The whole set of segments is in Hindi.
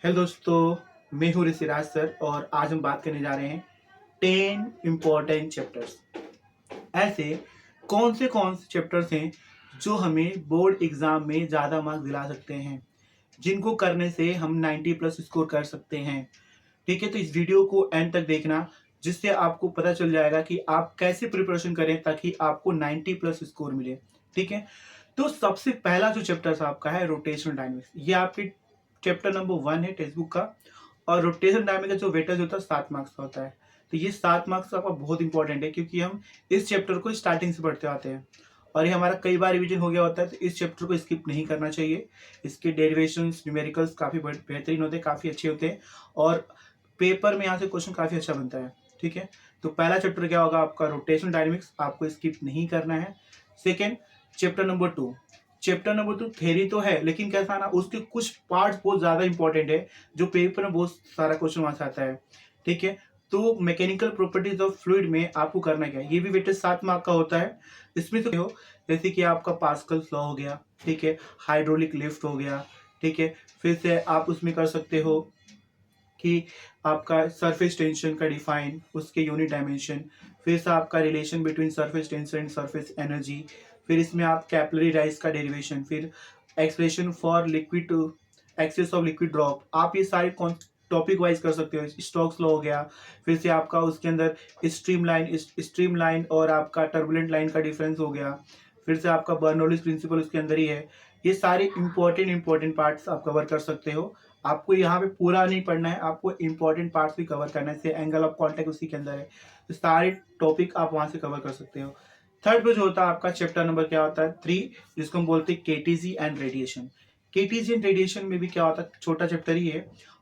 हेलो दोस्तों, मैं हूँ ऋषिराज सर और आज हम बात करने जा रहे हैं 10 इम्पोर्टेंट चैप्टर्स। ऐसे कौन से चैप्टर्स हैं जो हमें बोर्ड एग्जाम में ज़्यादा मार्क्स दिला सकते हैं, जिनको करने से हम 90 प्लस स्कोर कर सकते हैं। ठीक है, तो इस वीडियो को एंड तक देखना, जिससे आपको पता चल जाएगा कि आप कैसे प्रिपरेशन करें ताकि आपको 90 प्लस स्कोर मिले। ठीक है, तो सबसे पहला जो चैप्टर आपका है रोटेशनल डायनेमिक्स, ये आपके चैप्टर नंबर 1 है टेक्स्ट बुक का। और रोटेशनल डायनेमिक्स का जो वेटेज होता है 7 मार्क्स का होता है। तो ये 7 मार्क्स आपका बहुत इंपॉर्टेंट है, क्योंकि हम इस चैप्टर को स्टार्टिंग से पढ़ते आते हैं और ये हमारा कई बार रिवीजन हो गया होता है। तो इस चैप्टर को स्किप नहीं करना चाहिए। इसके डेरिवेशंस, न्यूमेरिकल्स काफ़ी बेहतरीन होते हैं, काफ़ी अच्छे होते हैं और पेपर में यहाँ से क्वेश्चन काफ़ी अच्छा बनता है। ठीक है, तो पहला चैप्टर क्या होगा आपका रोटेशनल डायनेमिक्स, आपको स्किप नहीं करना है। Second, chapter number 2। Chapter number 2 theory तो है, लेकिन कैसा ना, उसके कुछ पार्ट्स बहुत ज़्यादा इंपॉर्टेंट है जो पेपर में बहुत सारा क्वेश्चन वहाँ से आता है। ठीक है, तो मैकेनिकल प्रॉपर्टीज ऑफ फ्लूइड में आपको करना क्या है, ये भी वेटेज 7 मार्क का होता है। इसमें तो हो जैसे कि आपका पास्कल्स लॉ हो गया, ठीक है, हाइड्रोलिक लिफ्ट हो गया, ठीक है, फिर से आप उसमें कर सकते हो कि आपका सरफेस टेंशन का डिफाइन, उसके यूनिट डायमेंशन, फिर से आपका relation between surface tension and surface energy, फिर इसमें आप कैपिलरी राइज का डेरिवेशन, फिर expression for liquid excess of liquid drop. आप ये सारे टॉपिक वाइज कर सकते हो। स्टोक्स लॉ हो गया, फिर से आपका उसके अंदर स्ट्रीम लाइन और आपका टर्बुलेंट लाइन का डिफरेंस हो गया, फिर से आपका बर्नौलीज प्रिंसिपल उसके अंदर ही है। ये सारे इंपॉर्टेंट पार्ट्स आप कवर कर सकते हो। आपको यहाँ पे पूरा नहीं पढ़ना है, आपको इंपॉर्टेंट पार्ट्स भी कवर करना है, जैसे एंगल ऑफ कॉन्टैक्ट उसी के अंदर है। तो सारे टॉपिक आप वहां से कवर कर सकते हो। थर्ड पे जो होता है आपका चैप्टर नंबर क्या होता है 3, जिसको हम बोलते हैं KTG and radiation. KTG and radiation में भी क्या होता है, छोटा चैप्टर ही है,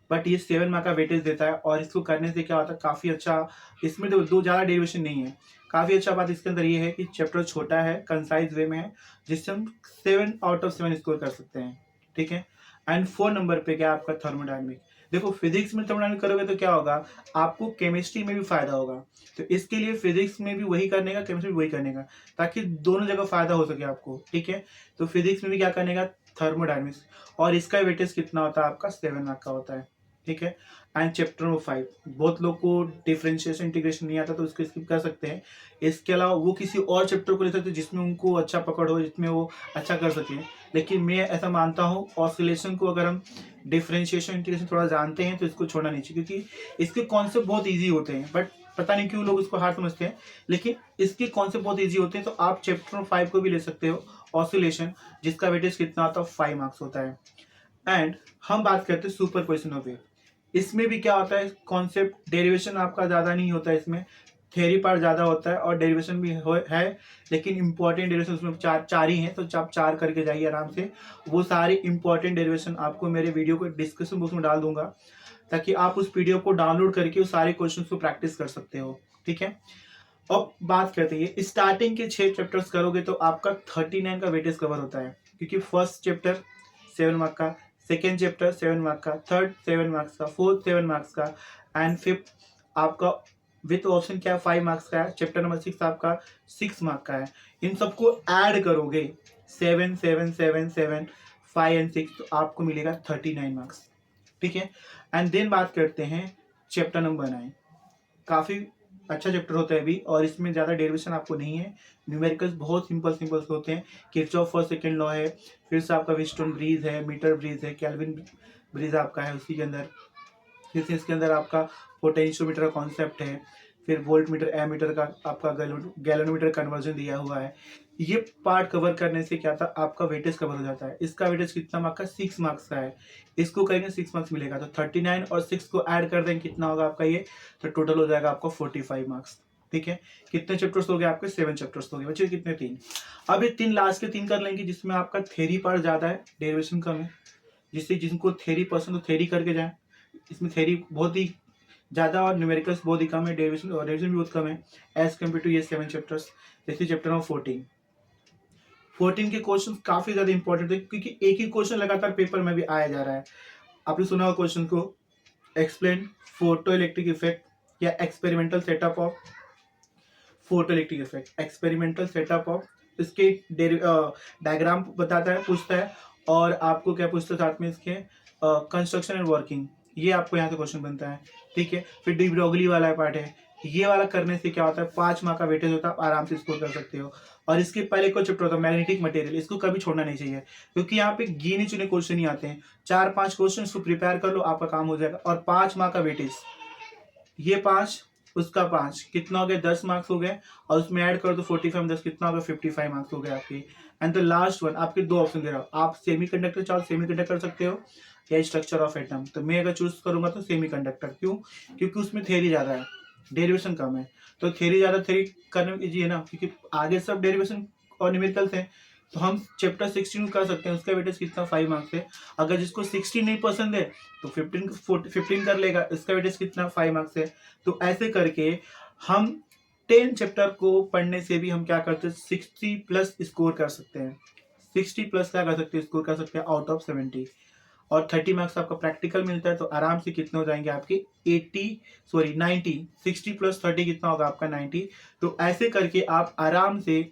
बट ये 7 मार्क का वेटेज देता है और इसको करने से क्या होता है काफी अच्छा। इसमें दो ज्यादा डेरिवेशन नहीं है। काफी अच्छा बात इसके अंदर ये है कि चैप्टर छोटा है, कंसाइज वे में है, जिससे हम 7 आउट ऑफ 7 स्कोर कर सकते हैं। ठीक है, एंड 4 नंबर पे क्या आपका थर्मोडायनेमिक। देखो, फिजिक्स में थर्मोडायनेमिक करोगे तो क्या होगा, आपको केमिस्ट्री में भी फायदा होगा। तो इसके लिए फिजिक्स में भी वही करने का, केमिस्ट्री में वही करने का, ताकि दोनों जगह फायदा हो सके आपको। ठीक है, तो फिजिक्स में भी क्या करने का, थर्मोडायनेमिक्स, और इसका वेटेज कितना होता है आपका 7 मार्क का होता है। ठीक है, एंड चैप्टर नंबर 5, बहुत लोग को डिफरेंशिएशन इंटीग्रेशन नहीं आता तो उसको स्किप कर सकते हैं। इसके अलावा वो किसी और चैप्टर को ले सकते हैं जिसमें उनको अच्छा पकड़ हो, जिसमें वो अच्छा कर सके। लेकिन मैं ऐसा मानता हूँ, ऑसिलेशन को अगर हम डिफरेंशिएशन इंटीग्रेशन थोड़ा जानते हैं तो इसको छोड़ना नहीं चाहिए, क्योंकि इसके कॉन्सेप्ट बहुत ईजी होते हैं, बट पता नहीं क्यों लोग इसको हार्ड समझते हैं। लेकिन इसके कॉन्सेप्ट बहुत ईजी होते हैं। तो आप चैप्टर 5 को भी ले सकते हो, ऑसिलेशन, जिसका वेटेज कितना होता है 5 मार्क्स होता है। एंड हम बात करते हैं सुपर पोजिशन ऑफ वेव। इसमें भी क्या होता है, कॉन्सेप्ट डेरिवेशन आपका ज़्यादा नहीं होता है, इसमें थ्योरी पार्ट ज़्यादा होता है और डेरिवेशन भी है, लेकिन इंपॉर्टेंट डेरिवेशन उसमें चार ही हैं, तो आप 4 करके जाइए आराम से। वो सारे इंपॉर्टेंट डेरिवेशन आपको मेरे वीडियो को डिस्क्रिप्शन बॉक्स में डाल दूंगा, ताकि आप उस पीडीएफ को डाउनलोड करके उस सारे क्वेश्चन को प्रैक्टिस कर सकते हो। ठीक है, अब बात करते हैं, स्टार्टिंग के 6 चैप्टर्स करोगे तो आपका 39 का वेटेज कवर होता है, क्योंकि फर्स्ट चैप्टर 7 मार्क का, सेकेंड चैप्टर 7 मार्क का, थर्ड 7 मार्क्स का, फोर्थ 7 मार्क्स का, एंड फिफ्थ आपका विथ ऑप्शन क्या 5 मार्क्स का है। चैप्टर नंबर 6 आपका 6 मार्क का है। इन सबको ऐड करोगे 7 7 7 7 5 एंड 6, तो आपको मिलेगा 39 मार्क्स। ठीक है, एंड देन बात करते हैं चैप्टर नंबर 9। काफ़ी अच्छा चैप्टर होता है भी, और इसमें ज़्यादा डेरिवेशन आपको नहीं है। न्यूमेरिकल्स बहुत सिंपल सिंपल होते हैं। किरचॉफ फर्स्ट सेकंड लॉ है, फिर से आपका व्हीटस्टोन ब्रीज है, मीटर ब्रीज है, केल्विन ब्रीज आपका है उसी के अंदर। फिर से इसके अंदर आपका पोटेंशियोमीटर का कॉन्सेप्ट है, फिर वोल्ट मीटर, एमीटर का आपका गैलोनोमीटर कन्वर्जन दिया हुआ है। ये पार्ट कवर करने से क्या था, आपका वेटेज कवर हो जाता है। इसका वेटेज कितना मार्क्स का, 6 मार्क्स का है। इसको करेंगे 6 मार्क्स मिलेगा, तो 39 और 6 को ऐड कर देंगे, कितना होगा आपका ये, तो टोटल हो जाएगा आपका 45 मार्क्स। ठीक है, कितने चैप्टर्स हो गए आपके, 7 चैप्टर्स हो गए बच्चे, कितने 3। अब ये 3 लास्ट के 3 कर लेंगे, जिसमें आपका थ्योरी पार्ट ज़्यादा है, डेरिवेशन कम है। जिससे जिनको थ्योरी पसंद हो थ्योरी करके जाए। इसमें थ्योरी बहुत ही ज़्यादा और न्यूमेरिकल्स बहुत ही कम है, डेरिवेशन भी बहुत कम है एज कम्पेयर टू ये 7 चैप्टर्स। जैसे चैप्टर नंबर 14 के क्वेश्चन काफ़ी ज़्यादा इंपॉर्टेंट है, क्योंकि एक ही क्वेश्चन लगातार पेपर में भी आया जा रहा है। आपने सुना होगा क्वेश्चन को, एक्सप्लेन फोटो इलेक्ट्रिक इफेक्ट या experimental setup of photo electric effect, experimental setup of, इसके डायग्राम बताता है, पूछता है, और आपको क्या पूछता है साथ में इसके, कंस्ट्रक्शन एंड वर्किंग, ये आपको यहाँ से क्वेश्चन बनता है, ठीक है। फिर डी ब्रोगली वाला पार्ट है, ये वाला करने से क्या होता है 5 मार्क का वेटेज होता है, आप आराम से स्कोर कर सकते हो। और इसके पहले कोई चैप्टर होता है मैग्नेटिक मटेरियल, इसको कभी छोड़ना नहीं चाहिए क्योंकि यहाँ पे गिने चुने क्वेश्चन ही आते हैं। 4-5 क्वेश्चन को प्रिपेयर कर लो, आपका काम हो जाएगा। और 5 मार्क का वेटेज, ये 5 उसका 5 कितना हो गया 10 मार्क्स हो गए, और उसमें ऐड कर दो 45 10 कितना हो गया 55 मार्क्स हो गए आपके। एंड द लास्ट वन, आपके 2 ऑप्शन दे रहा हूँ, आप सेमी कंडक्टर चाहो सेमी कंडक्टर कर सकते हो या स्ट्रक्चर ऑफ एटम। तो मैं अगर चूज करूंगा तो सेमी कंडक्टर, क्यों? क्योंकि उसमें थ्योरी ज्यादा है, डेरिवेशन कम है। तो थ्योरी ज्यादा, थ्योरी करने में इजी है ना, क्योंकि आगे सब डेरिवेशन और न्यूमेरिकल्स हैं। तो हम चैप्टर 16 कर सकते हैं, उसका वेटेज कितना 5 मार्क्स है। अगर जिसको 16 नहीं पसंद है तो 15 कर लेगा, इसका वेटेज कितना 5 मार्क्स है। तो ऐसे करके हम 10 चैप्टर को पढ़ने से भी हम क्या करते हैं 60 प्लस स्कोर कर सकते हैं। 60 प्लस क्या कर सकते हैं, स्कोर कर सकते हैं आउट ऑफ 70। और 30 मार्क्स आपका प्रैक्टिकल मिलता है, तो आराम से कितने हो जाएंगे आपके 90। 60 प्लस 30 कितना होगा आपका 90। तो ऐसे करके आप आराम से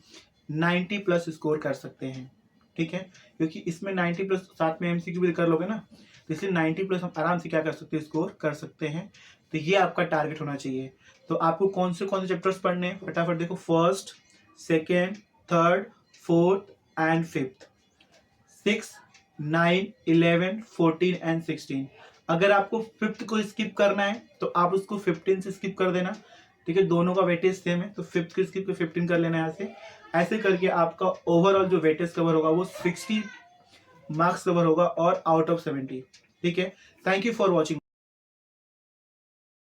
90 प्लस स्कोर कर सकते हैं, ठीक है। क्योंकि इसमें 90 प्लस साथ में एमसीक्यू भी कर लोगे ना, तो इसलिए 90 प्लस हम आराम से क्या कर सकते हैं, स्कोर कर सकते हैं। तो ये आपका टारगेट होना चाहिए। तो आपको कौन से चैप्टर्स पढ़ने हैं फटाफट देखो, first, second, third, fourth and fifth, 6, 9, 11, 14 and 16। अगर आपको फिफ्थ को स्किप करना है तो आप उसको 15 से स्किप कर देना, ठीक है। दोनों का वेटेज सेम है, तो फिफ्थ को स्किप 15 कर लेना यहाँ से। ऐसे करके आपका ओवरऑल जो वेटेज कवर होगा वो 60 मार्क्स कवर होगा और आउट ऑफ 70, ठीक है। Thank you for watching.